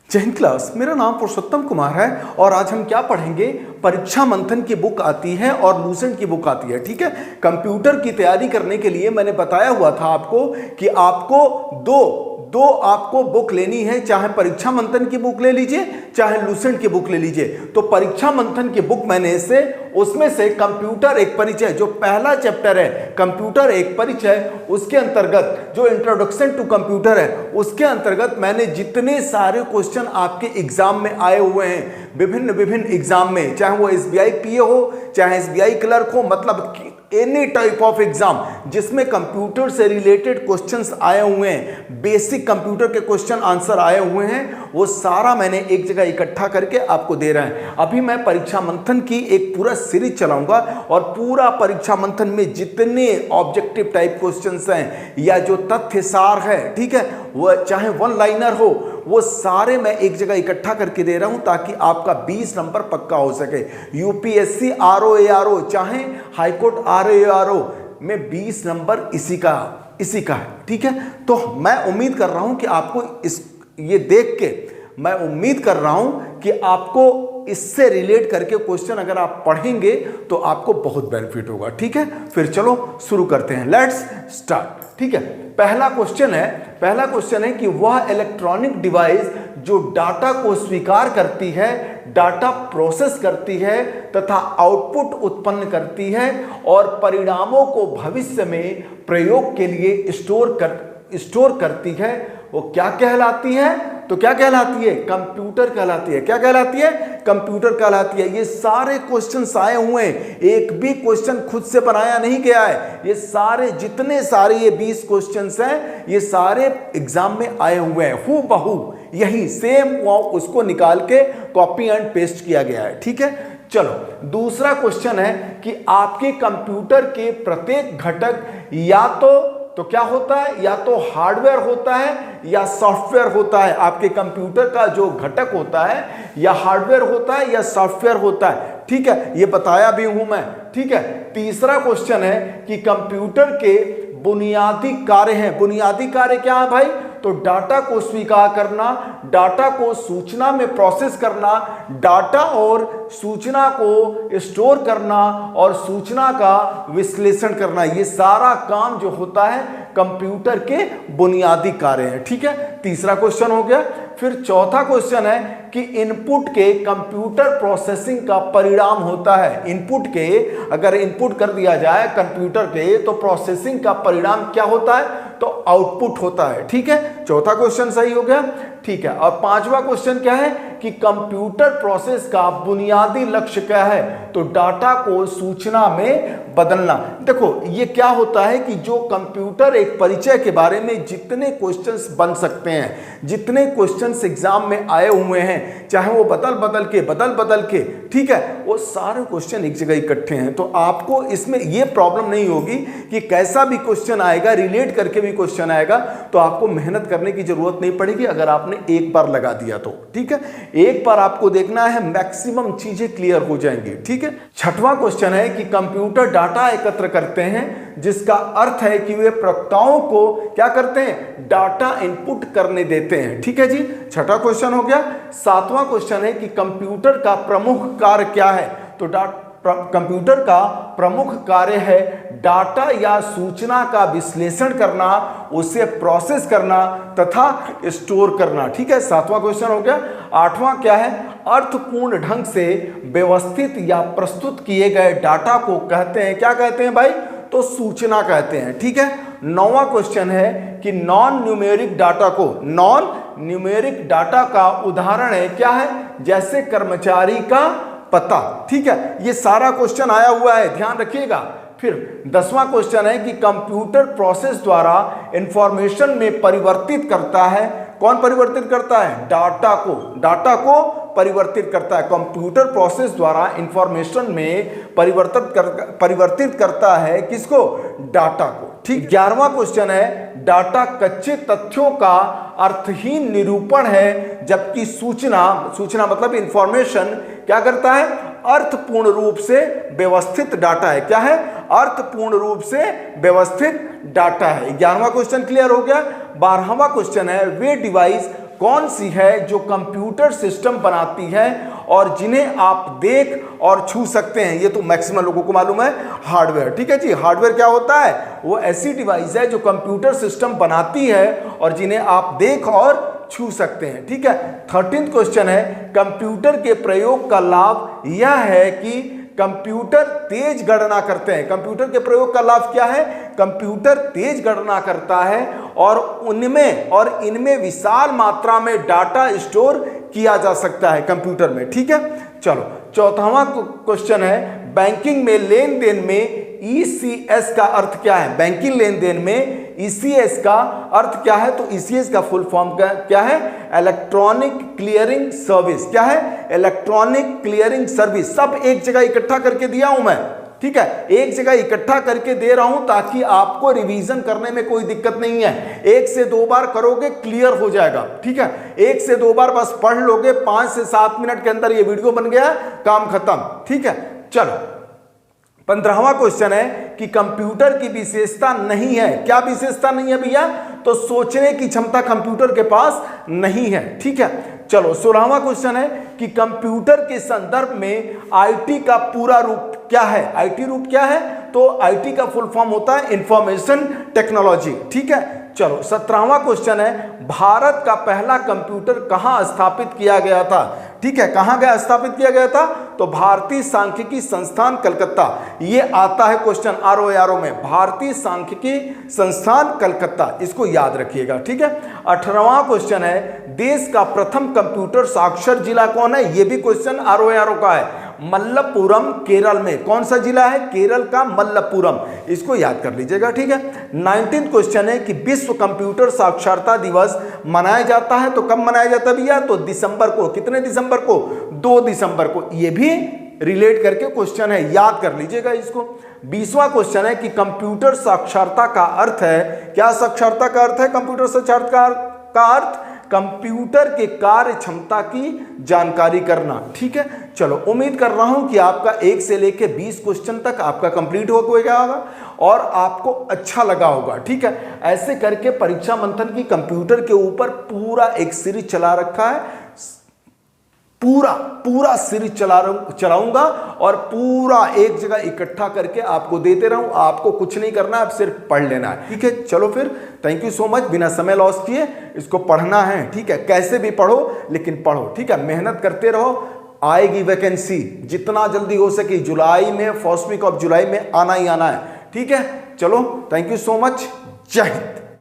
जय हिंद क्लास, मेरा नाम पुरुषोत्तम कुमार है और आज हम क्या पढ़ेंगे। परीक्षा मंथन की बुक आती है और लूसेंट की बुक आती है। ठीक है, कंप्यूटर की तैयारी करने के लिए मैंने बताया हुआ था आपको कि आपको दो आपको बुक लेनी है, चाहे परीक्षा मंथन की बुक ले लीजिए चाहे लूसेंट की बुक ले लीजिए। तो परीक्षा मंथन की बुक मैंने उसमें से कंप्यूटर एक परिचय, जो पहला चैप्टर है कंप्यूटर एक परिचय, उसके अंतर्गत जो इंट्रोडक्शन टू कंप्यूटर है उसके अंतर्गत मैंने जितने सारे क्वेश्चन आपके एग्जाम में आए हुए हैं विभिन्न एग्जाम में, चाहे वो SBI PA हो चाहे SBI क्लर्क हो, मतलब एनी टाइप ऑफ एग्जाम जिसमें कंप्यूटर से रिलेटेड क्वेश्चंस आए हुए हैं, बेसिक कंप्यूटर के क्वेश्चन आंसर आए हुए हैं, वो सारा मैंने एक जगह इकट्ठा करके आपको दे रहा है। अभी मैं परीक्षा मंथन की एक पूरा सीरीज चलाऊंगा और पूरा परीक्षा मंथन में जितने ऑब्जेक्टिव टाइप क्वेश्चंस हैं या जो तथ्य सार है, ठीक है, वो चाहे वन लाइनर हो, वो सारे मैं एक जगह इकट्ठा करके दे रहा हूं ताकि आपका 20 नंबर पक्का हो सके। UPSC RO ARO चाहे हाईकोर्ट RO ARO में 20 नंबर इसी का है। ठीक है, तो मैं उम्मीद कर रहा हूं कि आपको ये देख के मैं उम्मीद कर रहा हूं कि आपको इससे रिलेट करके क्वेश्चन अगर आप पढ़ेंगे तो आपको बहुत बेनिफिट होगा। ठीक है, फिर चलो शुरू करते हैं, लेट्स स्टार्ट। ठीक है, पहला क्वेश्चन है कि वह इलेक्ट्रॉनिक डिवाइस जो डाटा को स्वीकार करती है, डाटा प्रोसेस करती है तथा आउटपुट उत्पन्न करती है और परिणामों को भविष्य में प्रयोग के लिए स्टोर करती है, वो क्या कहलाती है? तो क्या कहलाती है? कंप्यूटर कहलाती है। क्या कहलाती है? कंप्यूटर कहलाती है। ये सारे क्वेश्चंस आए हुए हैं, एक भी क्वेश्चन खुद से बनाया नहीं गया है, ये सारे जितने सारे ये 20 क्वेश्चंस हैं ये सारे एग्जाम में आए हुए हैं, हूबहू बहू यही सेम उसको निकाल के कॉपी एंड पेस्ट किया गया है। ठीक है, चलो दूसरा क्वेश्चन है कि आपके कंप्यूटर के प्रत्येक घटक या तो क्या होता है, या तो हार्डवेयर होता है या सॉफ्टवेयर होता है। आपके कंप्यूटर का जो घटक होता है या हार्डवेयर होता है या सॉफ्टवेयर होता है। ठीक है, ये बताया भी हूं मैं। ठीक है, तीसरा क्वेश्चन है कि कंप्यूटर के बुनियादी कार्य हैं। बुनियादी कार्य क्या है भाई? तो डाटा को स्वीकार करना, डाटा को सूचना में प्रोसेस करना, डाटा और सूचना को स्टोर करना और सूचना का विश्लेषण करना, ये सारा काम जो होता है कंप्यूटर के बुनियादी कार्य हैं। ठीक है, तीसरा क्वेश्चन हो गया। फिर चौथा क्वेश्चन है कि इनपुट के कंप्यूटर प्रोसेसिंग का परिणाम होता है। इनपुट के अगर इनपुट कर दिया जाए कंप्यूटर के तो प्रोसेसिंग का परिणाम क्या होता है? तो आउटपुट होता है। ठीक है, चौथा क्वेश्चन सही हो गया। ठीक है, और पांचवा क्वेश्चन क्या है कि कंप्यूटर प्रोसेस का बुनियादी लक्ष्य क्या है? तो डाटा को सूचना में बदलना। देखो ये क्या होता है कि जो कंप्यूटर एक परिचय के बारे में जितने क्वेश्चंस बन सकते हैं, जितने क्वेश्चंस एग्जाम में आए हुए हैं, चाहे वो बदल बदल के, ठीक है, वो सारे क्वेश्चन एक जगह इकट्ठे हैं। तो आपको इसमें ये प्रॉब्लम नहीं होगी कि कैसा भी क्वेश्चन आएगा, रिलेट करके भी क्वेश्चन आएगा तो आपको मेहनत करने की जरूरत नहीं पड़ेगी अगर आपने एक बार लगा दिया तो। ठीक है, एक बार आपको देखना है, मैक्सिमम चीजें क्लियर हो जाएंगी। ठीक है, छठवां क्वेश्चन है कि कंप्यूटर डाटा एकत्र करते हैं जिसका अर्थ है कि वे प्रक्रियाओं को क्या करते हैं? डाटा इनपुट करने देते हैं। ठीक है जी, छठा क्वेश्चन हो गया। सातवां क्वेश्चन है कि कंप्यूटर का प्रमुख कार्य क्या है? तो कंप्यूटर का प्रमुख कार्य है डाटा या सूचना का विश्लेषण करना, उसे प्रोसेस करना तथा स्टोर करना। ठीक है, सातवां क्वेश्चन हो गया। आठवां क्या है? अर्थपूर्ण ढंग से व्यवस्थित या प्रस्तुत किए गए डाटा को कहते हैं, क्या कहते हैं भाई? तो सूचना कहते हैं। ठीक है, नौवां क्वेश्चन है कि नॉन न्यूमेरिक डाटा का उदाहरण है, क्या है? जैसे कर्मचारी का पता। ठीक है, ये सारा क्वेश्चन आया हुआ है, ध्यान रखिएगा। फिर 10वां क्वेश्चन है कि कंप्यूटर प्रोसेस द्वारा इंफॉर्मेशन में परिवर्तित करता है। कौन परिवर्तित करता है? डाटा को परिवर्तित करता है। कंप्यूटर प्रोसेस द्वारा इंफॉर्मेशन में परिवर्तित करता है किसको? डाटा को। ठीक, 11वां क्वेश्चन है डाटा कच्चे तथ्यों का अर्थहीन निरूपण है, जबकि सूचना मतलब इंफॉर्मेशन क्या करता है? अर्थपूर्ण रूप से व्यवस्थित डाटा है। क्या है? अर्थपूर्ण रूप से व्यवस्थित डाटा है। 11वां क्वेश्चन क्लियर हो गया। 12वां क्वेश्चन है वे डिवाइस कौन सी है जो कंप्यूटर सिस्टम बनाती है और जिन्हें आप देख और छू सकते हैं? ये तो मैक्सिमम लोगों को मालूम है, हार्डवेयर। ठीक है जी, हार्डवेयर क्या होता है? वो ऐसी डिवाइस है जो कंप्यूटर सिस्टम बनाती है और जिन्हें आप देख और छू सकते हैं। ठीक है। 13th क्वेश्चन है, कंप्यूटर के प्रयोग का लाभ यह है कि कंप्यूटर तेज गणना करते हैं। कंप्यूटर के प्रयोग का लाभ क्या है? कंप्यूटर तेज गणना करता है और इनमें विशाल मात्रा में डाटा स्टोर किया जा सकता है कंप्यूटर में। ठीक है। चलो 14वां क्वेश्चन है, बैंकिंग में लेन देन में ECS का अर्थ क्या है? बैंकिंग लेन देन में ECS का अर्थ क्या है? तो ECS का फुल फॉर्म क्या है? Electronic clearing service. क्या है? Electronic clearing service. सब एक जगह इकट्ठा करके दिया हूं मैं। ठीक है, एक जगह इकट्ठा करके दे रहा हूं ताकि आपको रिवीजन करने में कोई दिक्कत नहीं है। 1 से 2 बार करोगे क्लियर हो जाएगा। ठीक है, 1 से 2 बार बस पढ़ लोगे, 5 से 7 मिनट के अंदर ये वीडियो बन गया, काम खत्म। ठीक है। चलो 15वां क्वेश्चन है कि कंप्यूटर की विशेषता नहीं है। क्या विशेषता नहीं है भैया? तो सोचने की क्षमता कंप्यूटर के पास नहीं है। ठीक है। चलो 16वां क्वेश्चन है कि कंप्यूटर के संदर्भ में IT का पूरा रूप क्या है? IT रूप क्या है? तो IT का फुल फॉर्म होता है इंफॉर्मेशन टेक्नोलॉजी। ठीक है। चलो 17वां क्वेश्चन है, भारत का पहला कंप्यूटर कहां स्थापित किया गया था? ठीक है, कहां गया स्थापित किया गया था? तो भारतीय सांख्यिकी संस्थान कलकत्ता। ये आता है क्वेश्चन ROARO में, भारतीय सांख्यिकी संस्थान कलकत्ता, इसको याद रखिएगा। ठीक है। 18वां क्वेश्चन है, देश का प्रथम कंप्यूटर साक्षर जिला कौन है? ये भी क्वेश्चन ROARO का है। मल्लपुरम केरल में। कौन सा जिला है? केरल का मल्लपुरम, इसको याद कर लीजिएगा। ठीक है। 19th क्वेश्चन है कि विश्व कंप्यूटर साक्षरता दिवस मनाया जाता है तो कब मनाया जाता है भैया? तो दिसंबर को। कितने दिसंबर को? 2 दिसंबर को। ये भी रिलेट करके क्वेश्चन है, याद कर लीजिएगा इसको। 20वां क्वेश्चन है कि कंप्यूटर साक्षरता का अर्थ है क्या? साक्षरता का अर्थ है कंप्यूटर साक्षरता का अर्थ कंप्यूटर के कार्य क्षमता की जानकारी करना। ठीक है। चलो उम्मीद कर रहा हूं कि आपका 1 से लेके 20 क्वेश्चन तक आपका कंप्लीट हो गया होगा और आपको अच्छा लगा होगा। ठीक है। ऐसे करके परीक्षा मंथन की कंप्यूटर के ऊपर पूरा एक सीरीज चला रखा है, पूरा सीरीज चलाऊंगा और पूरा एक जगह इकट्ठा करके आपको देते रहूं। आपको कुछ नहीं करना है, अब सिर्फ पढ़ लेना है। ठीक है। चलो फिर, थैंक यू सो मच। बिना समय लॉस किए इसको पढ़ना है। ठीक है, कैसे भी पढ़ो लेकिन पढ़ो। ठीक है, मेहनत करते रहो, आएगी वैकेंसी जितना जल्दी हो सके। जुलाई में, फर्स्ट वीक ऑफ जुलाई में आना ही आना है। ठीक है। चलो, थैंक यू सो मच। जय हिंद।